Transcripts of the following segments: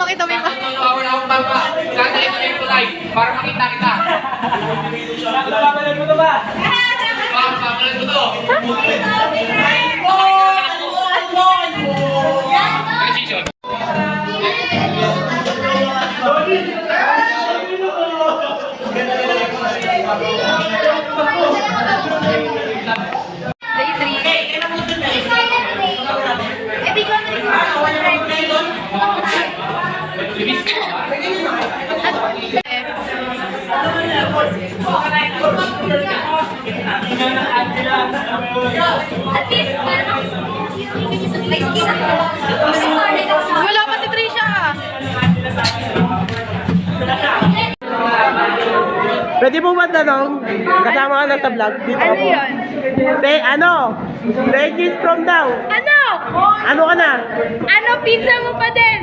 makita mo yung... Wala akong baba. Sana ito yung tulay. Para makita kita. Babalan mo to ba? Babalan mo to. Precision. Day 3. Eh, bigyan mo rin wala pa si Trisha. Pwede mo ba tanong? Kasama ka na sa vlog? Dito Ano ako. yun? Ano? Regis from now. Ano? Ano ka na? Ano? Pizza mo pa din?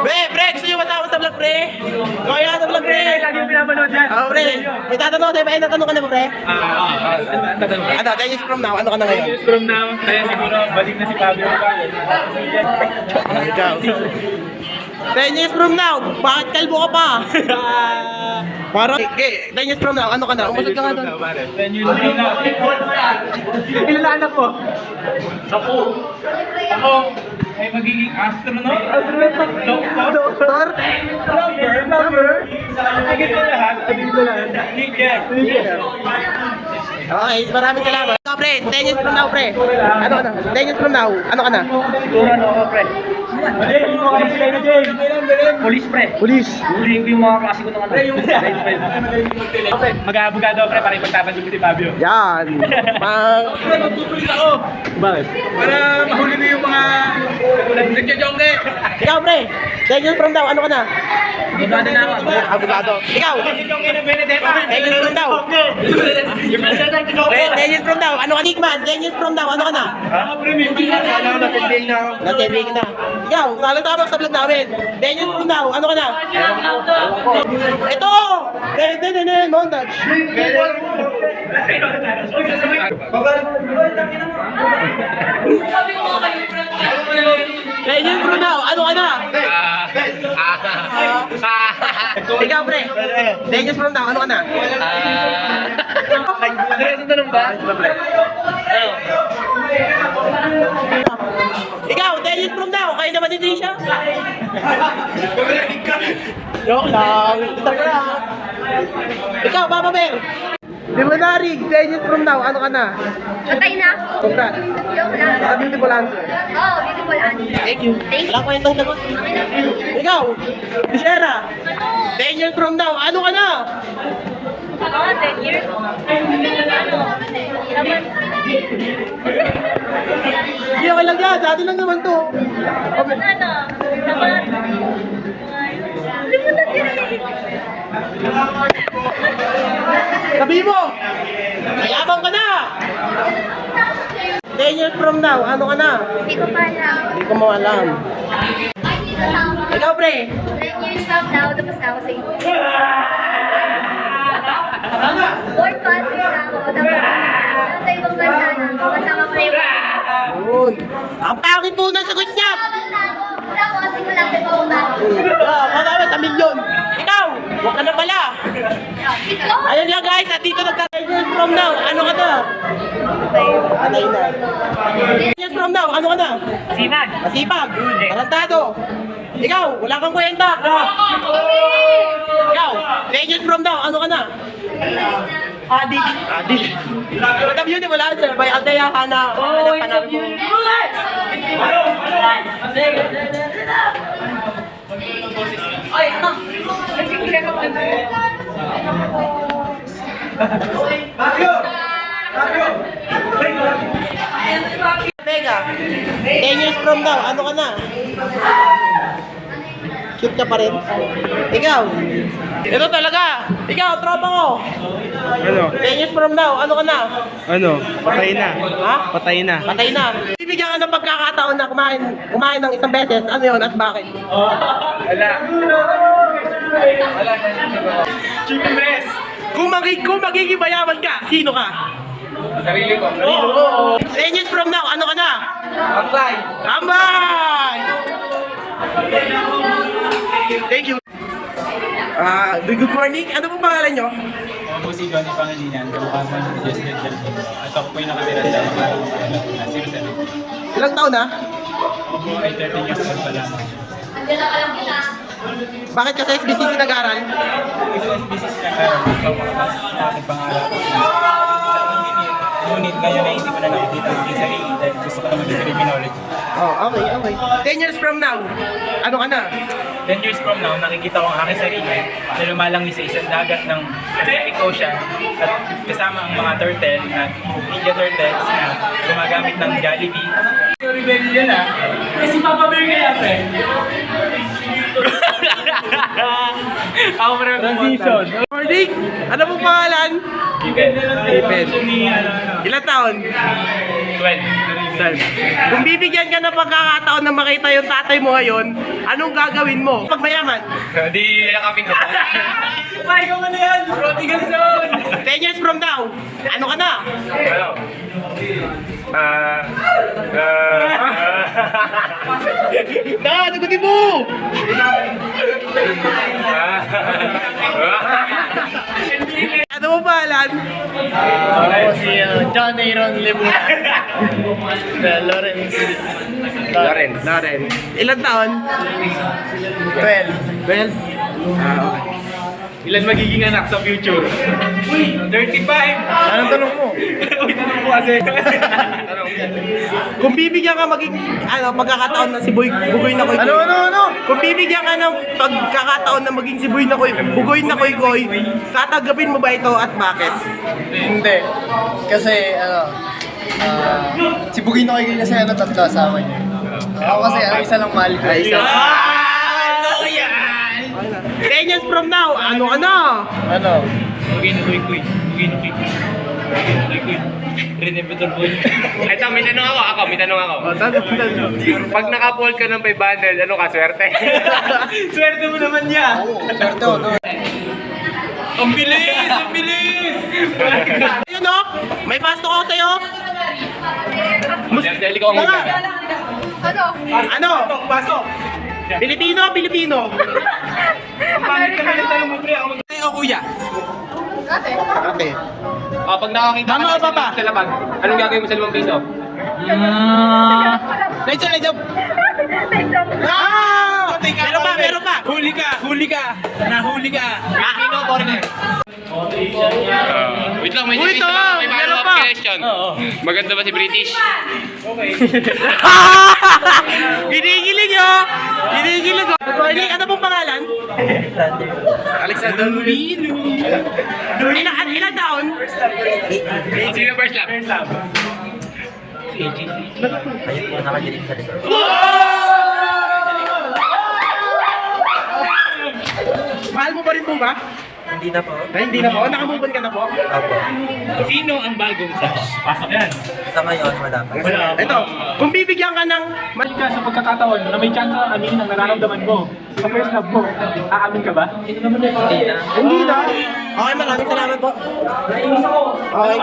Pre, gusto nyo matama sa vlog, pre? Kaya ka sa vlog, pre. Lagi yung pinapanood yan. Oo, pre. May tatanong sa'yo, may natanong ka na ba, pre? Ano, 10 years from now, ano ka na ngayon? 10 years from now, kaya siguro balik na si Fabio. Ikaw. 10 years from now, bakit kalbo ka pa? Parang, 10 years from now, ano ka na? Umusad ka nga doon. 10 years from now. Ilan na anak ko? 10. Ako ay magiging astronaut. Doktor? Number? Higit sa lahat, teacher. Okay, maraming salamat. Ikaw, pre, 10 years from now, pre. Ano ka na? 10 years from now, ano ka na? Siguro ano ako, pre? Police, pre. Police. Huliin ko yung mga klase ko ng ano. Mag-aabogado, pre, para ipagtatanggol ko si Fabio. Yan. Magpupulis ako. Bakit? Para mahuli ko yung mga nagja-jongge. Ikaw, pre, 10 years from now, ano ka na? Abogado na ako. Abogado. Ikaw, Nagja-jongge ng Benedetta. 10 years from now. Yung Benedetta nagja-jongge. Pre, 10 years from now, ano ka, Nickman? 10 years from now, ano ka na? Ako, pre, may pagkakala ako na pindig na ako. Nasa NBA ka na. Ikaw, salang-tama sa vlog namin. 10 years from now, ano ka na? Ito! Montage. Ten years from now, ano ka na? Ikaw, pre. 10 years from now, ano ka na? Tanong ba? Ikaw, 10 years from now, kayo naman din siya? Joke lang. Isa pa lang. Ikaw, Papa Bear. Di mo narig, 10 years from now, ano ka na? Patay na? Congrats. Joke lang. Sa beautiful answer. Oh, beautiful answer. Thank you. Wala kwentang sagot. Ikaw, Bishera. 10 years from now, ano ka na? Oh, 10 years? Hindi, okay lang yan. Sa atin lang naman to. Okay. Sabi mo, mayabang ka na. 10 years from now, ano ka na? Hindi ko pa alam. Hindi ko mo alam. Ikaw, pre. 10 years from now, tapos na ako sa inyo. Board passing na ako, tapos sa ibang bansa na, kasama ko na yung Yun. Ang pangit po ng sagot niya. tapos simula ko yung Marami sa milyon. Ikaw, huwag ka na pala. Ikaw? Ayun lang guys, at dito nagka-10 years from now, ano ka na? Patay na. 10 years from now, ano ka na? Sinag. Masipag, talentado. Ikaw, wala kang kwenta. Ikaw, 10 years from now, ano ka na? Adik. Adik. Madam yun, wala sir. By Aldea ka na. Oh, it's a beautiful life. Ay, Mega, 10 years from now, ano ka na? Cute ka pa rin. Ikaw, ito talaga. Ikaw, tropa ko. Ano? 10 years from now, ano ka na? Ano? Patay na. Ha? Patay na. Patay na. Bibigyan ka ng pagkakataon na kumain ng isang beses. Ano yun at bakit? Wala. Wala. Chicken breast. Kung magiging mayaman ka, sino ka? Sarili ko. Oo. 10 years from now, ano ka na? Apply. Tambay! Thank you. Good morning. Ano pong pangalan nyo? Ako po si Johnny Pangilinan, kamukha ni Jess Redel. At ako po yung nakatira sa mga 07. Ilang taon na? Ako po ay 13 years old pa lamang. Andiyan na lang kita. Bakit ka sa SBCC nag-aaral? Sa SBC sinagawa ko pa makapasok sa aking pangarap. Isang engineer. Ngunit ngayon ay hindi ko na nakikita ang aking sarili dahil gusto ko na maging criminology. Oh, okay. 10 years from now, ano ka na? 10 years from now, nakikita ko ang aking sarili na lumalangi sa isang dagat ng Pacific Ocean at kasama ang mga turtle na Ninja Turtles na gumagamit ng Jollibee. Yung rebellion kasi Papa Bear kaya, pre. Ako pa rin transition. Morning. Ano pong pangalan? Iben. Ilang taon? 12. Kung bibigyan ka ng pagkakataon na makita yung tatay mo ngayon, anong gagawin mo? Pag mayaman, Di yakapin ko pa. Kaya ko na yan! Prodigal son! 10 years from now, ano ka na? Ano? Nagutin mo! Ano mo pangalan? Ako si John Aaron Lebuna. Lawrence. Lawrence. Ilang taon? 12. 12? Okay. Ilan magiging anak sa future? 35! Anong tanong mo? Uy, tanong ko kasi. Kung bibigyan ka maging pagkakataon na si Bugoy na Koy. Ano? Kung bibigyan ka ng pagkakataon na maging si Bugoy na Koy, tatanggapin mo ba ito at bakit? Hindi. Kasi, si Bugin na kayo kasi tatlo asawa niya. Ako kasi, isa lang mahal ko. Isa. Ano yan? 10 years from now, ano ka na? Ano? Kuy. Renevator boy. Ito, may tanong ako. Pag naka-fold ka ng 500, ano ka, swerte? Swerte mo naman niya! Swerte ko. Ang bilis! Ayun o, may pasto ko sa'yo. Dali ko ang Mga, Ano? Pasok. Pilipino. Pangit ka na tanong mo, pre. O kuya. Ate. Okay. Pag nakakita ka Tama ng ba ba? sa labag, anong gagawin mo sa 5 piso? Let's go. Meron pa. Huli ka! Nahuli ka! Filipino o foreigner? Wait lang, may Uy, ito, may meron follow-up pa. question. Maganda ba si British? Ginigilig yo. Good morning, ano pong pangalan? Alexander Lubino. Ilang taon? Sino first lap? Mahal mo pa rin po ba? Hindi na po. Ay, hindi na po. Nakamubon ka na po. Apo. Sino ang bagong crush? Pasok yan. Sa ngayon, wala pa. Ito, kung bibigyan ka ng... Mali ka sa pagkakataon na may chance na aminin ang nararamdaman mo sa first love mo. Aamin ka ba? Hindi na. Okay, maraming salamat po. Okay.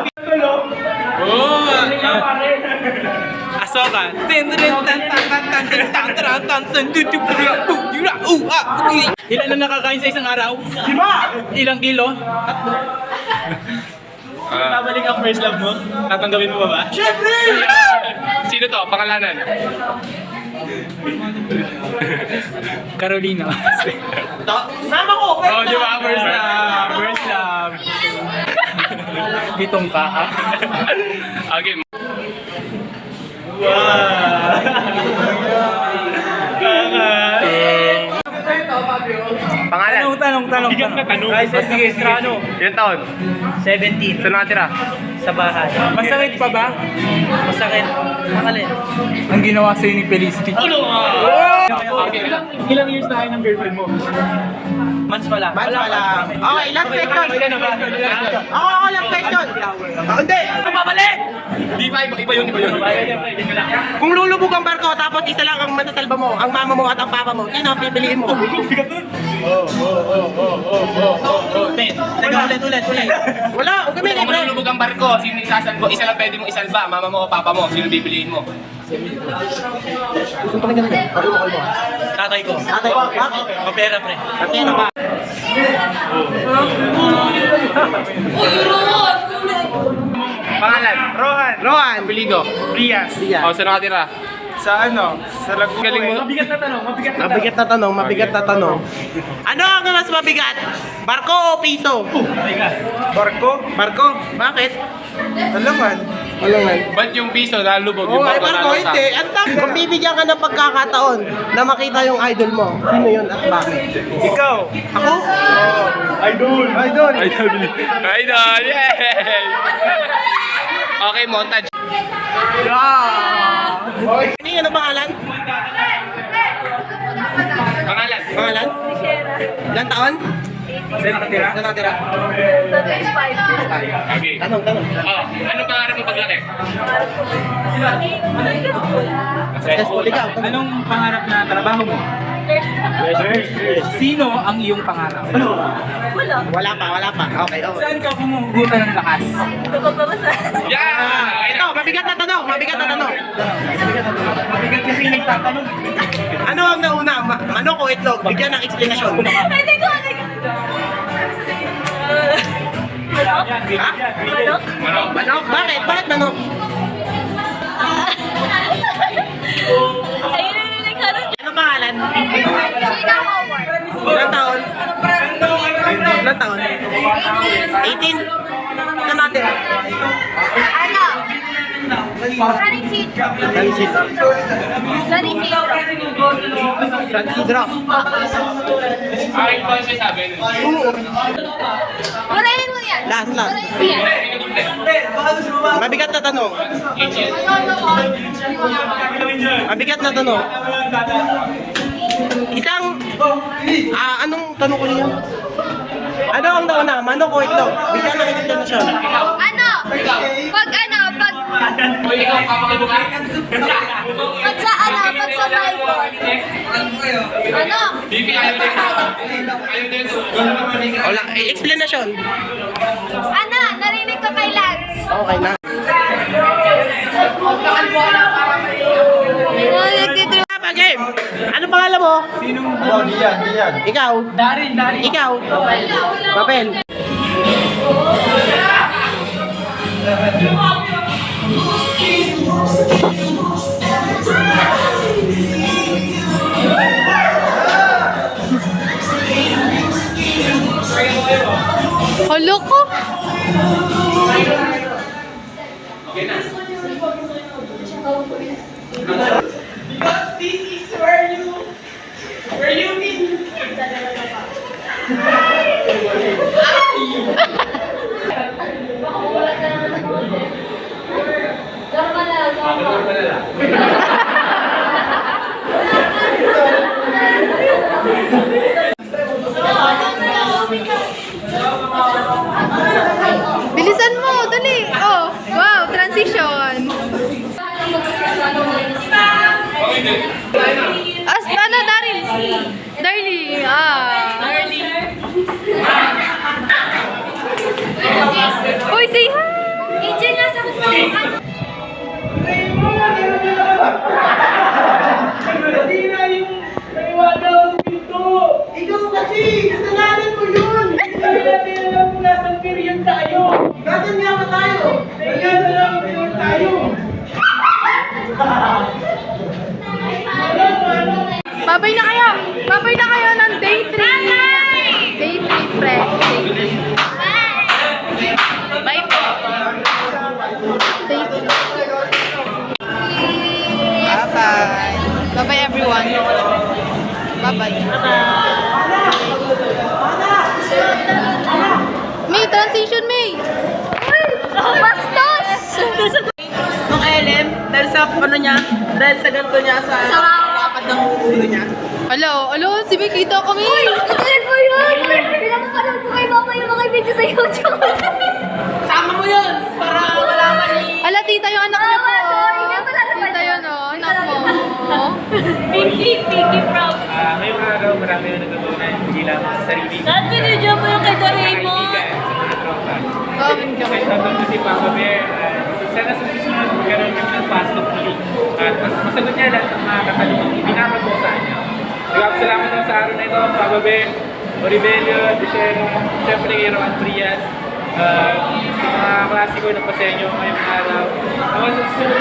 Asoka. Ilan na nakakain sa isang araw? 5! Ilang kilo? Babalik ang first love mo? Tatanggapin mo ba? Siyempre! Sino to? Pangalanan? Carolina. Sama ko! Oh, di ba? First love. First love. Pitong ka. Okay. Pangalan? Tanong. Bigat na tanong. Ay, sige, ano? Ilang taon? 17. Saan nakatira? Sa bahay. Masakit pa ba? Masakit. Makalin. Ang ginawa sa'yo ni Felicity. Okay. Ilang years na kayo ng girlfriend mo? Months pa lang. Wala. Okay, last question. Ako, last question. Hindi. Di ba? Iba yun. Kung lulubog ang barko tapos isa lang ang masasalba mo, ang mama mo at ang papa mo, sino ang pipiliin mo? Ulit. Wala, huwag kami Kung libre. malulubog ang barko, sino isasalba? Isa lang pwede mong isalba, mama mo o papa mo, sino bibiliin mo? Gusto pa rin ganun. Tatay ko. Tatay ko? Bakit? Papera, pre. Papera ba? Pangalan? Rohan. Rohan. Apelido? Rias. O, saan nakatira? Sa ano? Sa Laguna. Galing mo? Mabigat na tanong. Ano ang mas mabigat? Barko o piso? Barko. Barko? Bakit? Alaman. Ba't yung piso nalubog? Oo, Yung ay barko nalasa? hindi. Kung bibigyan ka ng pagkakataon na makita yung idol mo, sino yun at bakit? Ikaw. Ako? Idol. Idol! Yay! Okay, montage. Ano pangalan? Pangalan? Pangalan? Ilan taon? Saan nakatira? Saan nakatira? Okay. Tanong. Oh, ano pangarap mo paglaki? Successful ikaw. Anong pangarap na trabaho mo? Sino ang iyong pangarap? Wala pa. Okay. Saan ka humuhugutan ng lakas? Yeah! Ito, mabigat na tanong. Mabigat kasi nagtatanong. Ano ang nauna? Manok o itlog? Bigyan ng explanation. Hindi ko Ha? Manok? Bakit? Bakit manok? Ano pangalan? Sheena Howard. Ilan taon? 18? Saan natin? Ano? Running seat. Running seat. San Isidro. Aking pa siya sabi. Gulayin mo yan. Last. Gulayin mo yan. Mabigat na tanong. Anong tanong ko niya? Ano ang nauna? Manok o itlog? Bigyan ng explanation. Ano? Pag Ikaw, papakibo ka? pag sa Bible. Ano? Bibi, ayaw din. Ayaw din. Wala, explanation. Ano? Narinig ko kay Lance. Okay na. Game. Ano pangalan mo? Diyan. Ikaw? Darin. Ikaw? Papel. Halo ko. Bilisan mo, dali. Oh, wow, transition. Ano, Daryl? Darlie, Uy, say hi! Angel, nasa ko. Ikaw kasi! Kasalanan mo yun! Nasaan period tayo? Nasaan nga ba tayo? Nasaan period tayo? Babay na kayo! Babay na kayo ng day 3! Day 3, pre. Day 3. Bye po! Day 3. Bye-bye! Bye-bye everyone! Bye-bye! May transition, May! Bastos! Nung LM, dahil sa ano niya, dahil sa ganito niya, sa dapat ng ulo niya. Alo, si May kita kami! Uy! Ituloy mo yun! Pinapapanood ko kay Mama yung mga video sa YouTube. Sama mo yun! Para malaman ni... Ala, tita yung anak niya po. Sorry, nga pala naman. Tita yun, anak mo. Pinky from. Ngayong araw, marami na natutunan. Hindi lang sa sarili. Saan binidyo mo yung kay Doraemon? Kahit natanong si Papa Bear, sana sa susunod magkaroon kami ng fast talk muli. At mas masagot niya lahat ng mga katanungan ibinabag ko sa kanya. Maraming salamat naman sa araw na ito, Pababe, Oribelio, Dicero, siyempre kay Roman Frias, mga klase ko nagpasenyo ngayong araw. Naman sa susunod